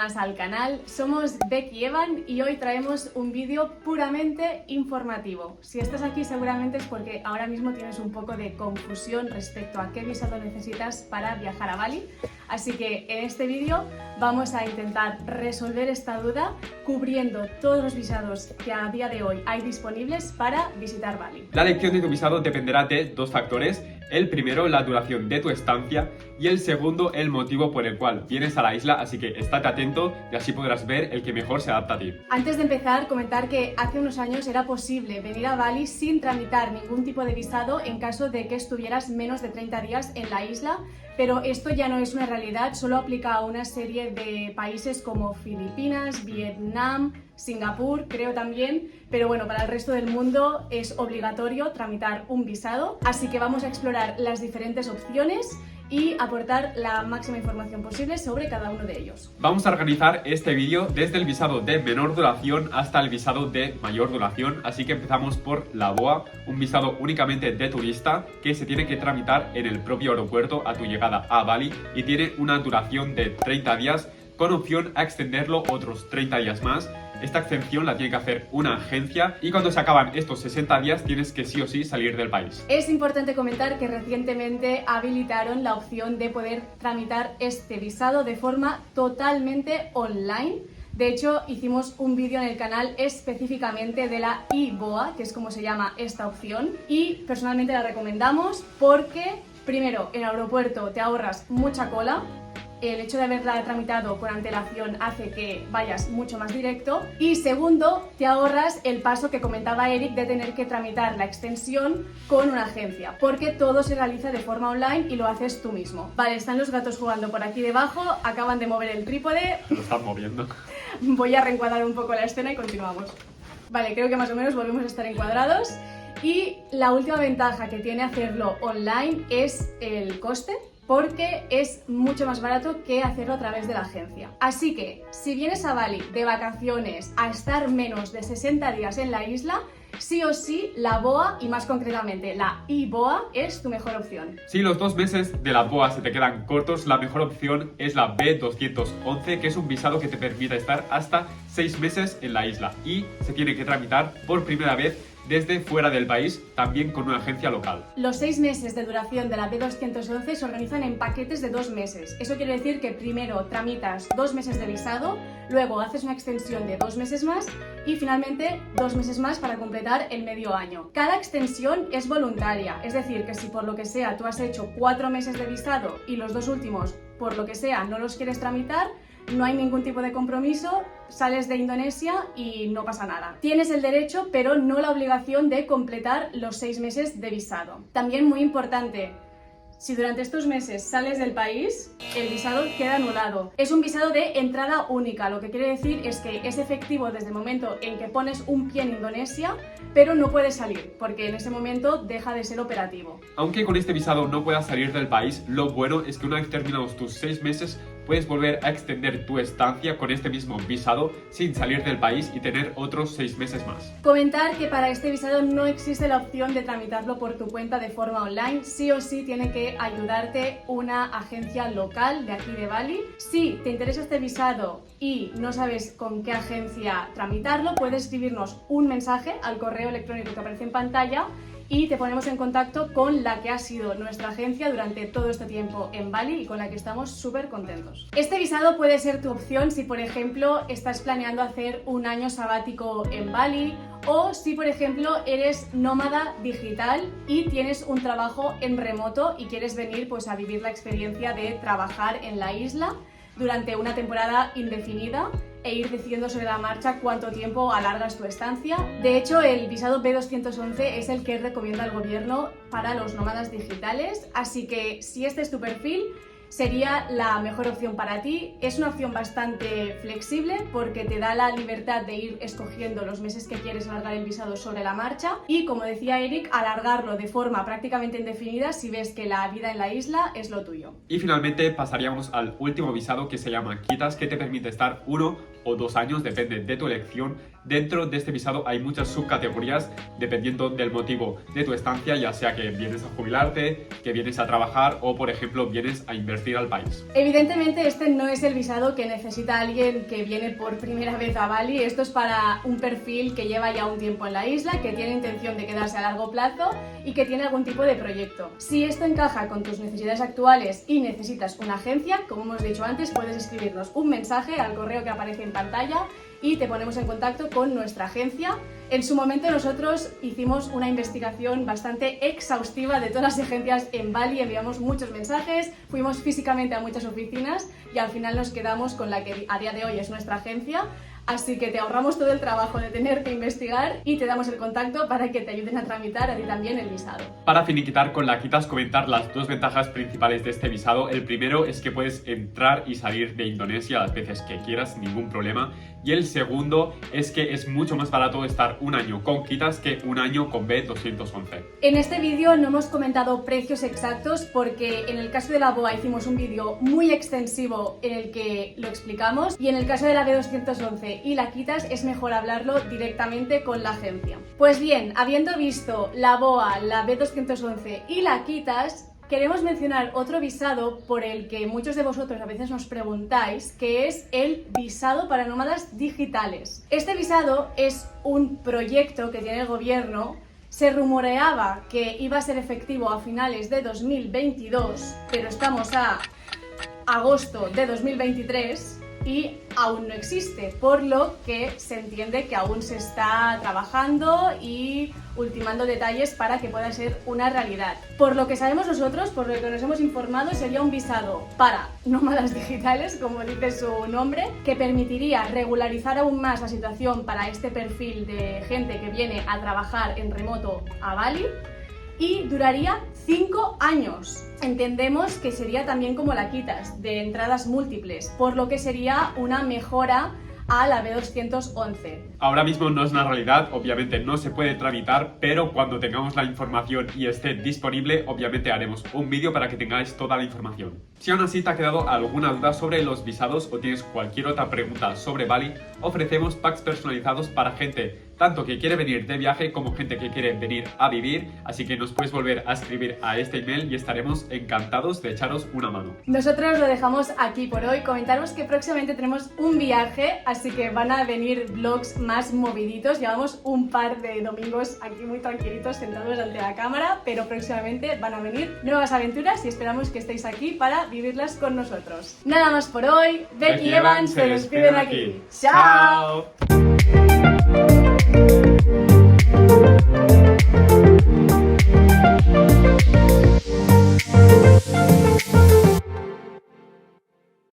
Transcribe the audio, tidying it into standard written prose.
más al canal. Somos Becky y Evan y hoy traemos un vídeo puramente informativo. Si estás aquí seguramente es porque ahora mismo tienes un poco de confusión respecto a qué visado necesitas para viajar a Bali. Así que en este vídeo vamos a intentar resolver esta duda cubriendo todos los visados que a día de hoy hay disponibles para visitar Bali. La elección de tu visado dependerá de dos factores. El primero, la duración de tu estancia, y el segundo, el motivo por el cual vienes a la isla, así que estate atento y así podrás ver el que mejor se adapta a ti. Antes de empezar, comentar que hace unos años era posible venir a Bali sin tramitar ningún tipo de visado en caso de que estuvieras menos de 30 días en la isla, pero esto ya no es una realidad, solo aplica a una serie de países como Filipinas, Vietnam, Singapur, creo también, pero bueno, para el resto del mundo es obligatorio tramitar un visado, así que vamos a explorar las diferentes opciones y aportar la máxima información posible sobre cada uno de ellos. Vamos a organizar este vídeo desde el visado de menor duración hasta el visado de mayor duración, así que empezamos por la BOA, un visado únicamente de turista que se tiene que tramitar en el propio aeropuerto a tu llegada a Bali y tiene una duración de 30 días con opción a extenderlo otros 30 días más. Esta extensión la tiene que hacer una agencia y cuando se acaban estos 60 días tienes que sí o sí salir del país. Es importante comentar que recientemente habilitaron la opción de poder tramitar este visado de forma totalmente online. De hecho, hicimos un vídeo en el canal específicamente de la iBOA, que es como se llama esta opción, y personalmente la recomendamos porque, primero, en el aeropuerto te ahorras mucha cola. El hecho de haberla tramitado con antelación hace que vayas mucho más directo y segundo, te ahorras el paso que comentaba Eric de tener que tramitar la extensión con una agencia, porque todo se realiza de forma online y lo haces tú mismo. Vale, están los gatos jugando por aquí debajo, acaban de mover el trípode. Lo están moviendo. Voy a reencuadrar un poco la escena y continuamos. Vale, creo que más o menos volvemos a estar encuadrados. Y la última ventaja que tiene hacerlo online es el coste, porque es mucho más barato que hacerlo a través de la agencia. Así que, si vienes a Bali de vacaciones a estar menos de 60 días en la isla, sí o sí la BOA y más concretamente la iBOA es tu mejor opción. Si los 2 meses de la BOA se te quedan cortos, la mejor opción es la B211, que es un visado que te permite estar hasta 6 meses en la isla y se tiene que tramitar por primera vez desde fuera del país, también con una agencia local. Los 6 meses de duración de la B211 se organizan en paquetes de 2 meses. Eso quiere decir que primero tramitas 2 meses de visado, luego haces una extensión de 2 meses más y finalmente 2 meses más para completar el medio año. Cada extensión es voluntaria, es decir, que si por lo que sea tú has hecho 4 meses de visado y los 2 últimos, por lo que sea, no los quieres tramitar, no hay ningún tipo de compromiso, sales de Indonesia y no pasa nada. Tienes el derecho, pero no la obligación de completar los 6 meses de visado. También muy importante, si durante estos meses sales del país, el visado queda anulado. Es un visado de entrada única, lo que quiere decir es que es efectivo desde el momento en que pones un pie en Indonesia, pero no puedes salir, porque en ese momento deja de ser operativo. Aunque con este visado no puedas salir del país, lo bueno es que una vez terminados tus 6 meses, puedes volver a extender tu estancia con este mismo visado sin salir del país y tener otros 6 meses más. Comentar que para este visado no existe la opción de tramitarlo por tu cuenta de forma online, sí o sí tiene que ayudarte una agencia local de aquí de Bali. Si te interesa este visado y no sabes con qué agencia tramitarlo, puedes escribirnos un mensaje al correo electrónico que aparece en pantalla y te ponemos en contacto con la que ha sido nuestra agencia durante todo este tiempo en Bali y con la que estamos súper contentos. Este visado puede ser tu opción si, por ejemplo, estás planeando hacer un año sabático en Bali o si, por ejemplo, eres nómada digital y tienes un trabajo en remoto y quieres venir pues, a vivir la experiencia de trabajar en la isla durante una temporada indefinida e ir decidiendo sobre la marcha cuánto tiempo alargas tu estancia. De hecho, el visado B211 es el que recomienda el gobierno para los nómadas digitales, así que si este es tu perfil, sería la mejor opción para ti. Es una opción bastante flexible porque te da la libertad de ir escogiendo los meses que quieres alargar el visado sobre la marcha y, como decía Eric, alargarlo de forma prácticamente indefinida si ves que la vida en la isla es lo tuyo. Y finalmente pasaríamos al último visado que se llama Quitas, que te permite estar 1 o 2 años, depende de tu elección. Dentro de este visado hay muchas subcategorías dependiendo del motivo de tu estancia, ya sea que vienes a jubilarte, que vienes a trabajar o, por ejemplo, vienes a invertir reconvertir al país. Evidentemente este no es el visado que necesita alguien que viene por primera vez a Bali. Esto es para un perfil que lleva ya un tiempo en la isla, que tiene intención de quedarse a largo plazo y que tiene algún tipo de proyecto. Si esto encaja con tus necesidades actuales y necesitas una agencia, como hemos dicho antes, puedes escribirnos un mensaje al correo que aparece en pantalla y te ponemos en contacto con nuestra agencia. En su momento nosotros hicimos una investigación bastante exhaustiva de todas las agencias en Bali, enviamos muchos mensajes, fuimos físicamente a muchas oficinas y al final nos quedamos con la que a día de hoy es nuestra agencia. Así que te ahorramos todo el trabajo de tener que investigar y te damos el contacto para que te ayuden a tramitar a ti también el visado. Para finiquitar con la Kitas, comentar las dos ventajas principales de este visado. El primero es que puedes entrar y salir de Indonesia las veces que quieras, sin ningún problema. Y el segundo es que es mucho más barato estar un año con Kitas que un año con B211. En este vídeo no hemos comentado precios exactos porque en el caso de la BOA hicimos un vídeo muy extensivo en el que lo explicamos, y en el caso de la B211 y la Kitas es mejor hablarlo directamente con la agencia. Pues bien, habiendo visto la BOA, la B211 y la Kitas, queremos mencionar otro visado por el que muchos de vosotros a veces nos preguntáis, que es el visado para nómadas digitales. Este visado es un proyecto que tiene el gobierno. Se rumoreaba que iba a ser efectivo a finales de 2022, pero estamos a agosto de 2023 y aún no existe, por lo que se entiende que aún se está trabajando y ultimando detalles para que pueda ser una realidad. Por lo que sabemos nosotros, por lo que nos hemos informado, sería un visado para nómadas digitales, como dice su nombre, que permitiría regularizar aún más la situación para este perfil de gente que viene a trabajar en remoto a Bali, y duraría 5 años. Entendemos que sería también como la Kitas, de entradas múltiples, por lo que sería una mejora a la B211. Ahora mismo no es una realidad, obviamente no se puede tramitar, pero cuando tengamos la información y esté disponible, obviamente haremos un vídeo para que tengáis toda la información. Si aún así te ha quedado alguna duda sobre los visados o tienes cualquier otra pregunta sobre Bali, ofrecemos packs personalizados para gente tanto que quiere venir de viaje como gente que quiere venir a vivir, así que nos puedes volver a escribir a este email y estaremos encantados de echaros una mano. Nosotros lo dejamos aquí por hoy. Comentaros que próximamente tenemos un viaje, así que van a venir vlogs más moviditos. Llevamos un par de domingos aquí muy tranquilitos sentados ante la cámara, pero próximamente van a venir nuevas aventuras y esperamos que estéis aquí para vivirlas con nosotros. Nada más por hoy. Becky y Evan se despiden aquí. ¡Chao!